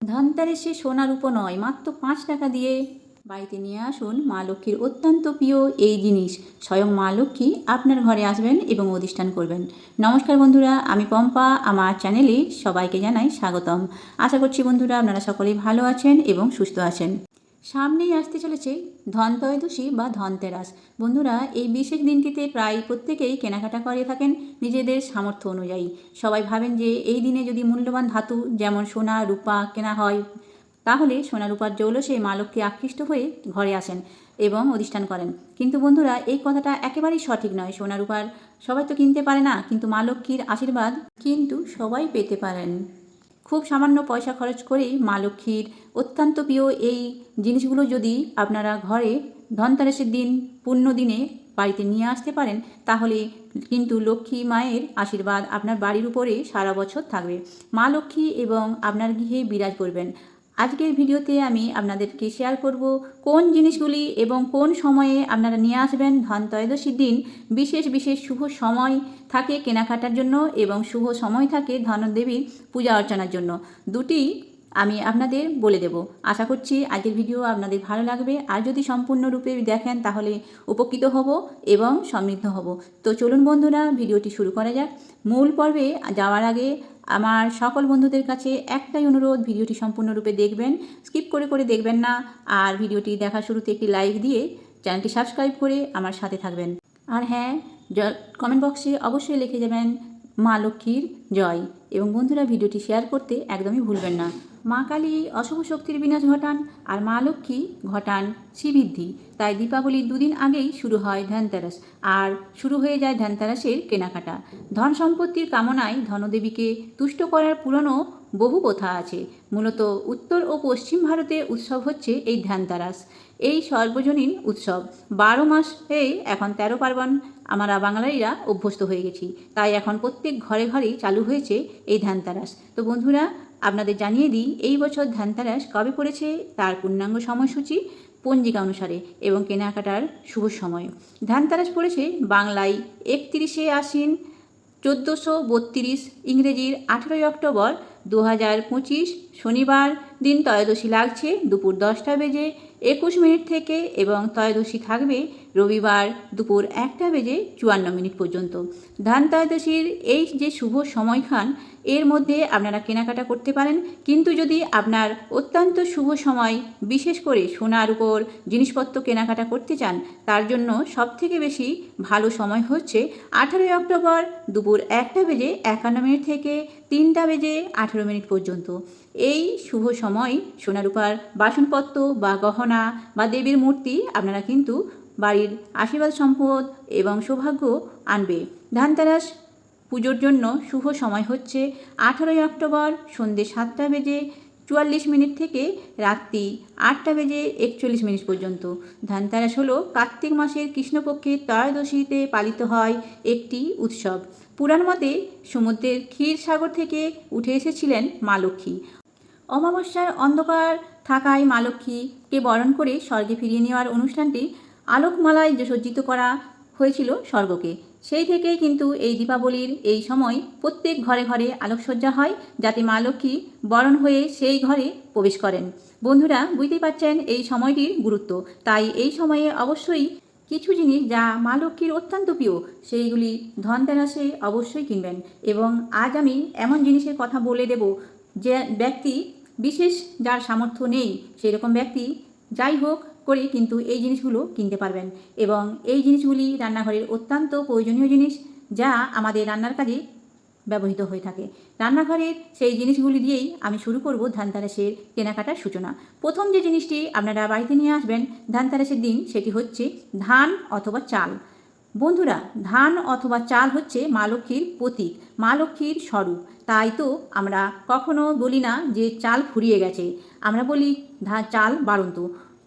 ধনতেরাসে সোনা রূপো নয়, মাত্র 5 টাকা দিয়ে বাড়িতে নিয়ে আসুন মা লক্ষ্মীর অত্যন্ত প্রিয় এই জিনিস। স্বয়ং মা লক্ষ্মী আপনার ঘরে আসবেন এবং অধিষ্ঠান করবেন। নমস্কার বন্ধুরা, আমি পম্পা, আমার চ্যানেলে সবাইকে জানাই স্বাগতম। আশা করছি বন্ধুরা আপনারা সকলেই ভালো আছেন এবং সুস্থ আছেন। সামনেই আসতে চলেছে ধনত্রয়োদশী বা ধনতেরাস। বন্ধুরা, এই বিশেষ দিনটিতে প্রায় প্রত্যেকেই কেনাকাটা করে থাকেন নিজেদের সামর্থ্য অনুযায়ী। সবাই ভাবেন যে এই দিনে যদি মূল্যবান ধাতু যেমন সোনা রূপা কেনা হয়, তাহলে সোনা রূপার জৌলসে মা লক্ষ্মী আকৃষ্ট হয়ে ঘরে আসেন এবং অধিষ্ঠান করেন। কিন্তু বন্ধুরা, এই কথাটা একেবারেই সঠিক নয়। সোনা রূপার সবাই তো কিনতে পারে না, কিন্তু মা লক্ষ্মীর আশীর্বাদ কিন্তু সবাই পেতে পারেন। খুব সামান্য পয়সা খরচ করেই মা লক্ষ্মীর অত্যন্ত প্রিয় এই জিনিসগুলো যদি আপনারা ঘরে ধনতেরাসের দিন পূর্ণ দিনে বাড়িতে নিয়ে আসতে পারেন, তাহলে কিন্তু লক্ষ্মী মায়ের আশীর্বাদ আপনার বাড়ির উপরে সারা বছর থাকবে। মা লক্ষ্মী এবং আপনার গৃহে বিরাজ করবেন। আজকের ভিডিওতে আমি আপনাদেরকে শেয়ার করব কোন জিনিসগুলি এবং কোন সময়ে আপনারা নিয়ে আসবেন। ধনত্রয়োদশীর দিন বিশেষ বিশেষ শুভ সময় থাকে কেনাকাটার জন্য এবং শুভ সময় থাকে ধনদেবীর পূজা অর্চনার জন্য। দুটি আমি আপনাদের বলে দেব। আশা করছি আজকের ভিডিও আপনাদের ভালো লাগবে, আর যদি সম্পূর্ণরূপে দেখেন তাহলে উপকৃত হব এবং সমৃদ্ধ হব। তো চলুন বন্ধুরা, ভিডিওটি শুরু করা যাক। মূল পর্বে যাওয়ার আগে আমার সকল বন্ধুদের কাছে একটাই অনুরোধ, ভিডিওটি সম্পূর্ণরূপে দেখবেন, স্কিপ করে করে দেখবেন না। আর ভিডিওটি দেখা শুরুতে একটি লাইক দিয়ে চ্যানেলটি সাবস্ক্রাইব করে আমার সাথে থাকবেন। আর হ্যাঁ, কমেন্ট বক্সে অবশ্যই লিখে যাবেন মা লক্ষ্মীর জয়। এবং বন্ধুরা, ভিডিওটি শেয়ার করতে একদমই ভুলবেন না। মা কালী অশুভ শক্তির বিনাশ ঘটান আর মা লক্ষ্মী ঘটান শ্রীবৃদ্ধি। তাই দীপাবলির দুদিন আগেই শুরু হয় ধনতেরাস, আর শুরু হয়ে যায় ধনতেরাসের কেনাকাটা। ধন সম্পত্তির কামনায় ধনদেবীকে তুষ্ট করার পুরনো বহু কথা আছে। মূলত উত্তর ও পশ্চিম ভারতে উৎসব হচ্ছে এই ধনতেরাস। এই সর্বজনীন উৎসব 12 মাসে এখন 13 পার্বণ আমরা বাঙালিরা অভ্যস্ত হয়ে গেছি। তাই এখন প্রত্যেক ঘরে ঘরেই চালু হয়েছে এই ধনতেরাস। তো বন্ধুরা, আপনাদের জানিয়ে দিই এই বছর ধনতেরাস কবে পড়েছে তার পূর্ণাঙ্গ সময়সূচি পঞ্জিকা অনুসারে এবং কেনাকাটার শুভ সময়। ধনতেরাস পড়েছে বাংলায় 31শে আশ্বিন 1432, ইংরেজির 18ই অক্টোবর 2025 শনিবার। দিন ত্রয়োদশী লাগছে দুপুর 10টা বেজে 21 মিনিট থেকে এবং ত্রয়োদশী থাকবে রবিবার দুপুর 1টা বেজে 54 মিনিট পর্যন্ত। ধনত্রয়োদশীর এই যে শুভ সময়খান, এর মধ্যে আপনারা কেনাকাটা করতে পারেন। কিন্তু যদি আপনার অত্যন্ত শুভ সময়, বিশেষ করে সোনার উপর জিনিসপত্র কেনাকাটা করতে চান, তার জন্য সবথেকে বেশি ভালো সময় হচ্ছে 18ই অক্টোবর দুপুর 1টা বেজে 51 মিনিট থেকে 3টা বেজে 18 মিনিট পর্যন্ত। এই শুভ সময় সোনা রূপার বাসনপত্র বা গহনা বা দেবীর মূর্তি আপনারা কিন্তু বাড়ির আশীর্বাদ সম্পদ এবং সৌভাগ্য আনবে। ধনতেরাস পুজোর জন্য শুভ সময় হচ্ছে 18ই অক্টোবর সন্ধ্যে 7টা বেজে 44 মিনিট থেকে রাত্রি 8টা বেজে 41 মিনিট পর্যন্ত। ধনতেরাস হলো কার্তিক মাসের কৃষ্ণপক্ষের ত্রয়োদশীতে পালিত হয় একটি উৎসব। পুরাণ মতে সমুদ্রের ক্ষীর সাগর থেকে উঠে এসেছিলেন মা লক্ষ্মী। অমাবস্যার অন্ধকার থাকায় মা লক্ষ্মীকে বরণ করে স্বর্গে ফিরিয়ে নেওয়ার অনুষ্ঠানটি আলোকমালায় সজ্জিত করা হয়েছিল স্বর্গকে। সেই থেকেই কিন্তু এই দীপাবলির এই সময় প্রত্যেক ঘরে ঘরে আলোকসজ্জা হয়, যাতে মা লক্ষ্মী বরণ হয়ে সেই ঘরে প্রবেশ করেন। বন্ধুরা, বুঝতেই পারছেন এই সময়টির গুরুত্ব। তাই এই সময়ে অবশ্যই কিছু জিনিস যা মা লক্ষ্মীর অত্যন্ত প্রিয়, সেইগুলি ধনতেরাসে অবশ্যই কিনবেন। এবং আজ আমি এমন জিনিসের কথা বলে দেব যে ব্যক্তি বিশেষ যার সামর্থ্য নেই, সেই রকম ব্যক্তি যাই হোক করে কিন্তু এই জিনিসগুলো কিনতে পারবেন। এবং এই জিনিসগুলি রান্নাঘরের অত্যন্ত প্রয়োজনীয় জিনিস, যা আমাদের রান্নার কাজে ব্যবহৃত হয়ে থাকে। রান্নাঘরের সেই জিনিসগুলি দিয়েই আমি শুরু করব ধনতেরাসের কেনাকাটার সূচনা। প্রথম যে জিনিসটি আপনারা বাড়িতে নিয়ে আসবেন ধনতেরাসের দিন, সেটি হচ্ছে ধান অথবা চাল। বন্ধুরা, ধান অথবা চাল হচ্ছে মা লক্ষ্মীর প্রতীক, মা লক্ষ্মীর স্বরূপ। তাই তো আমরা কখনো বলি না যে চাল ফুরিয়ে গেছে, আমরা বলি চাল বাড়ন্ত।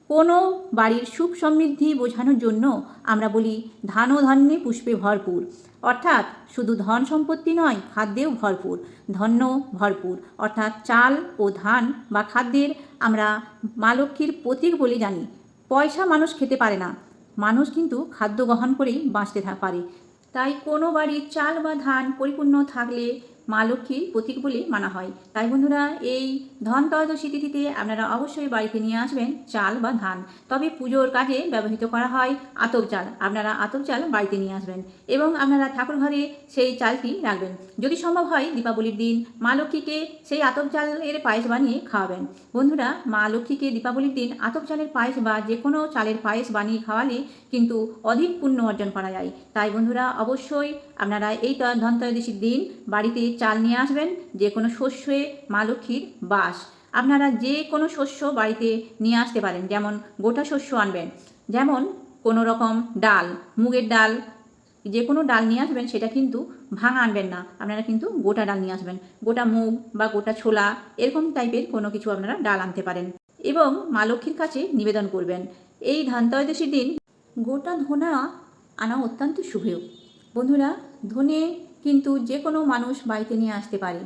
কোনো বাড়ির সুখ সমৃদ্ধি বোঝানোর জন্য আমরা বলি ধান ও ধান্যে পুষ্পে ভরপুর। অর্থাৎ শুধু ধন সম্পত্তি নয়, খাদ্যেও ভরপুর, ধন্য ভরপুর। অর্থাৎ চাল ও ধান বা খাদ্যের আমরা মা লক্ষ্মীর প্রতীক বলে জানি। পয়সা মানুষ খেতে পারে না, মানুষ কিন্তু খাদ্য গ্রহণ করেই বাঁচতে পারে। তাই কোনো বাড়ির চাল বা ধান পরিপূর্ণ থাকলে মা লক্ষ্মীর প্রতীক বলে মানা হয়। তাই বন্ধুরা, এই ধন ত্রয়োদশী তিথিতে আপনারা অবশ্যই বাড়িতে নিয়ে আসবেন চাল বা ধান। তবে পুজোর কাজে ব্যবহৃত করা হয় আতপ চাল। আপনারা আতপ চাল বাড়িতে নিয়ে আসবেন এবং আপনারা ঠাকুর ঘরে সেই চালটি রাখবেন। যদি সম্ভব হয় দীপাবলির দিন মা লক্ষ্মীকে সেই আতপ চালের পায়েস বানিয়ে খাওয়াবেন। বন্ধুরা, মা লক্ষ্মীকে দীপাবলির দিন আতপ চালের পায়েস বা যে কোনো চালের পায়েস বানিয়ে খাওয়ালে কিন্তু অধিক পুণ্য অর্জন করা যায়। তাই বন্ধুরা, অবশ্যই আপনারা এই ধনত্রয়োদশীর দিন বাড়িতে চাল নিয়ে আসবেন। যে কোনো শস্যে মা লক্ষ্মীর বাস। আপনারা যে কোনো শস্য বাড়িতে নিয়ে আসতে পারেন, যেমন গোটা শস্য আনবেন, যেমন কোনো রকম ডাল, মুগের ডাল, যে কোনো ডাল নিয়ে আসবেন, সেটা কিন্তু ভাঙা আনবেন না। আপনারা কিন্তু গোটা ডাল নিয়ে আসবেন। গোটা মুগ বা গোটা ছোলা এরকম টাইপের কোনো কিছু আপনারা ডাল আনতে পারেন এবং মা লক্ষ্মীর কাছে নিবেদন করবেন। এই ধনত্রয়োদশীর দিন গোটা ধনা আনা অত্যন্ত শুভ। বন্ধুরা, ধনে কিন্তু যে কোনো মানুষ বাড়িতে নিয়ে আসতে পারে।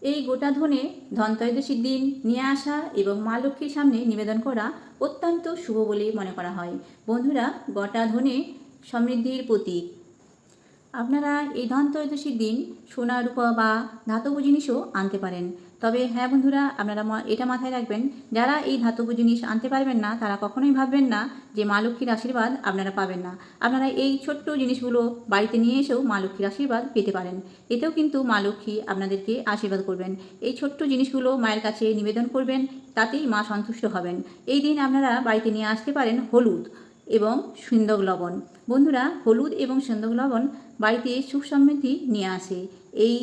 এই গোটা ধনে ধনত্রয়োদশীর দিন নিয়ে আসা এবং মা লক্ষ্মীর সামনে নিবেদন করা অত্যন্ত শুভ বলে মনে করা হয়। বন্ধুরা, গোটা ধনে সমৃদ্ধির প্রতীক। আপনারা এই ধনত্রয়োদশীর দিন সোনা রূপা বা ধাতব জিনিসও আনতে পারেন। তবে হ্যাঁ বন্ধুরা, আপনারা এটা মাথায় রাখবেন, যারা এই ধাতব জিনিস আনতে পারবেন না তারা কখনোই ভাববেন না যে মা লক্ষ্মীর আশীর্বাদ আপনারা পাবেন না। আপনারা এই ছোট্ট জিনিসগুলো বাড়িতে নিয়ে এসেও মা লক্ষ্মীর আশীর্বাদ পেতে পারেন। এতেও কিন্তু মা লক্ষ্মী আপনাদেরকে আশীর্বাদ করবেন। এই ছোট্ট জিনিসগুলো মায়ের কাছে নিবেদন করবেন, তাতেই মা সন্তুষ্ট হবেন। এই দিন আপনারা বাড়িতে নিয়ে আসতে পারেন হলুদ এবং সিন্দক লবণ। বন্ধুরা, হলুদ এবং সিন্দক লবণ বাড়িতে সুখ সমৃদ্ধি নিয়ে আসে। এই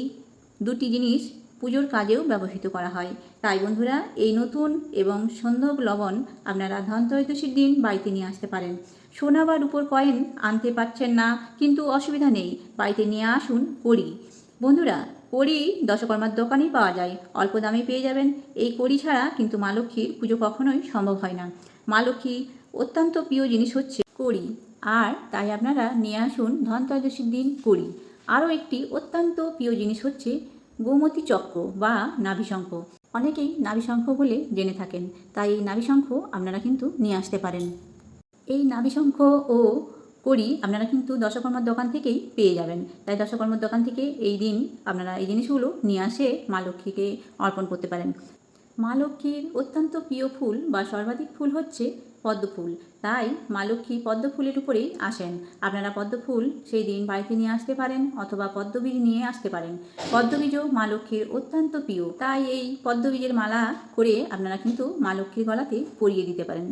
দুটি জিনিস পুজোর কাজেও ব্যবহৃত করা হয়। তাই বন্ধুরা, এই নতুন এবং সিন্দক লবণ আপনারা ধনত্রয়োদশীর দিন বাড়িতে নিয়ে আসতে পারেন। সোনা বা রূপোর কয়েন আনতে পারছেন না, কিন্তু অসুবিধা নেই, বাড়িতে নিয়ে আসুন কড়ি। বন্ধুরা, কড়ি দশকর্মার দোকানেই পাওয়া যায়, অল্প দামে পেয়ে যাবেন। এই কড়ি ছাড়া কিন্তু মা লক্ষ্মীর পুজো কখনোই সম্ভব হয় না। মা লক্ষ্মী অত্যন্ত প্রিয় জিনিস হচ্ছে কড়ি, আর তাই আপনারা নিয়ে আসুন ধনত্রয়োদশীর দিন কড়ি। আরও একটি অত্যন্ত প্রিয় জিনিস হচ্ছে গোমতী চক্র বা নাভিশঙ্খ। অনেকেই নাভিশঙ্খ বলে জেনে থাকেন, তাই এই নাভিশঙ্খ আপনারা কিন্তু নিয়ে আসতে পারেন। এই নাভিশঙ্খ ও কড়ি আপনারা কিন্তু দশকর্মার দোকান থেকেই পেয়ে যাবেন। তাই দশকর্মার দোকান থেকে এই দিন আপনারা এই জিনিসগুলো নিয়ে আসে মা লক্ষ্মীকে অর্পণ করতে পারেন। মা লক্ষ্মীর অত্যন্ত প্রিয় ফুল বা সর্বাধিক ফুল হচ্ছে পদ্ম ফুল। তাই মা লক্ষ্মী পদ্ম ফুলের উপরেই আসেন। আপনারা পদ্ম ফুল সেই দিন বাড়িতে নিয়ে আসতে পারেন অথবা পদ্মবীজ নিয়ে আসতে পারেন। পদ্মবীজও মা লক্ষ্মীর অত্যন্ত প্রিয়, তাই এই পদ্মবীজের মালা করে আপনারা কিন্তু মা লক্ষ্মীর গলাতে পরিয়ে দিতে পারেন।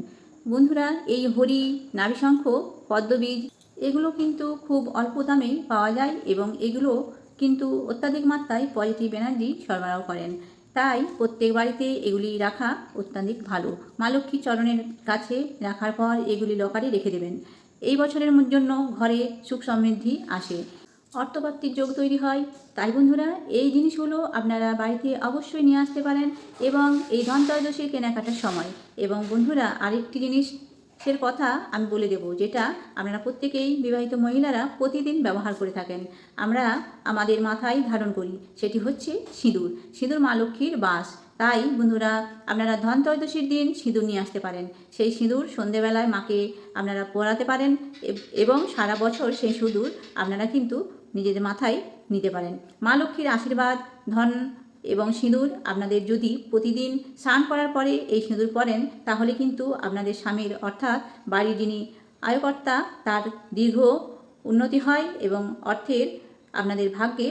বন্ধুরা, এই হরি, নাভিশঙ্খ, পদ্মবীজ এগুলো কিন্তু খুব অল্প দামেই পাওয়া যায় এবং এগুলো কিন্তু অত্যাধিক মাত্রায় পজিটিভ এনার্জি সরবরাহ করেন। তাই প্রত্যেক বাড়িতে এগুলি রাখা অত্যধিক ভালো। মা লক্ষ্মীর চরণের কাছে রাখার পর এগুলি লকারে রেখে দেবেন। এই বছরের জন্য ঘরে সুখ সমৃদ্ধি আসে, অর্থপ্রাপ্তির যোগ তৈরি হয়। তাই বন্ধুরা, এই জিনিসগুলো আপনারা বাড়িতে অবশ্যই নিয়ে আসতে পারেন এবং এই ধনত্রয়োদশীর কেনাকাটার সময়। এবং বন্ধুরা, আরেকটি জিনিসের কথা আমি বলে দেব, যেটা আপনারা প্রত্যেকেই বিবাহিত মহিলারা প্রতিদিন ব্যবহার করে থাকেন, আমরা আমাদের মাথায় ধারণ করি, সেটি হচ্ছে সিঁদুর। সিঁদুর মা লক্ষ্মীর বাস। তাই বন্ধুরা, আপনারা ধনত্রয়োদশীর দিন সিঁদুর নিয়ে আসতে পারেন। সেই সিঁদুর সন্ধেবেলায় মাকে আপনারা পরাতে পারেন এবং সারা বছর সেই সিঁদুর আপনারা কিন্তু নিজেদের মাথায় নিতে পারেন। মা লক্ষ্মীর আশীর্বাদ, ধন এবং সিঁদুর আপনাদের যদি প্রতিদিন স্নান করার পরে এই সিঁদুর পরেন, তাহলে কিন্তু আপনাদের স্বামীর অর্থাৎ বাড়ির যিনি আয়কর্তা তার দীর্ঘ উন্নতি হয় এবং অর্থের আপনাদের ভাগ্যে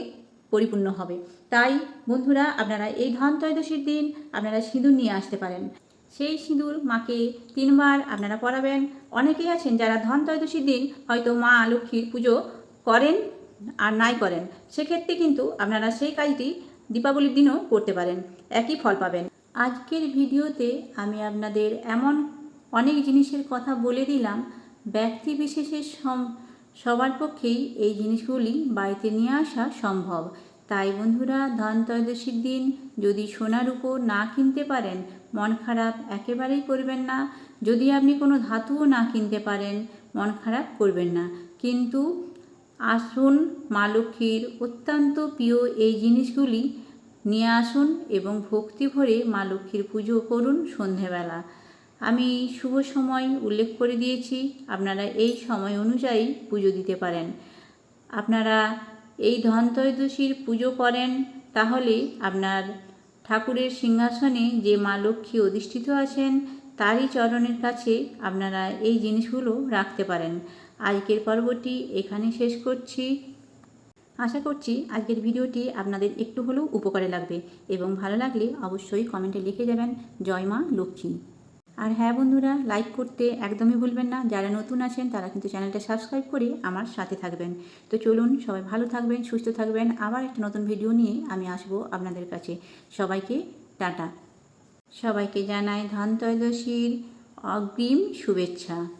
পরিপূর্ণ হবে। তাই বন্ধুরা, আপনারা এই ধনত্রয়োদশীর দিন আপনারা সিঁদুর নিয়ে আসতে পারেন। সেই সিঁদুর মাকে 3 বার আপনারা পরাবেন। অনেকেই আছেন যারা ধনত্রয়োদশীর দিন হয়তো মা লক্ষ্মীর পুজো করেন আর নাই করেন, সেক্ষেত্রে কিন্তু আপনারা সেই কাজটি দীপাবলির দিনও করতে পারেন, একই ফল পাবেন। আজকের ভিডিওতে আমি আপনাদের এমন অনেক জিনিসের কথা বলে দিলাম, ব্যক্তি বিশেষের সবার পক্ষেই এই জিনিসগুলি বাড়িতে নিয়ে আসা সম্ভব। তাই বন্ধুরা, ধনত্রয়োদশীর দিন যদি সোনার উপর না কিনতে পারেন, মন খারাপ একেবারেই করবেন না। যদি আপনি কোনো ধাতুও না কিনতে পারেন, মন খারাপ করবেন না। কিন্তু আসুন, মা লক্ষ্মীর অত্যন্ত প্রিয় এই জিনিসগুলি নিয়ে আসুন এবং ভক্তি ভরে মা লক্ষ্মীর পুজো করুন সন্ধেবেলা। আমি শুভ সময় উল্লেখ করে দিয়েছি, আপনারা এই সময় অনুযায়ী পুজো দিতে পারেন। আপনারা এই ধনত্রয়োদশীর পুজো করেন, তাহলে আপনার ঠাকুরের সিংহাসনে যে মা লক্ষ্মী অধিষ্ঠিত আছেন তারই চরণের কাছে আপনারা এই জিনিসগুলো রাখতে পারেন। আজকের পর্বটি এখানে শেষ করছি। আশা করছি আজকের ভিডিওটি আপনাদের একটু হলেও উপকারে লাগবে এবং ভালো লাগলে অবশ্যই কমেন্টে লিখে যাবেন জয় মা লক্ষ্মী। আর হ্যাঁ বন্ধুরা, লাইক করতে একদমই ভুলবেন না। যারা নতুন আছেন তারা কিন্তু চ্যানেলটা সাবস্ক্রাইব করে আমার সাথে থাকবেন। তো চলুন, সবাই ভালো থাকবেন, সুস্থ থাকবেন। আবার একটা নতুন ভিডিও নিয়ে আমি আসবো আপনাদের কাছে। সবাইকে টাটা। সবাইকে জানাই ধনত্রয়োদশীর অগ্রিম শুভেচ্ছা।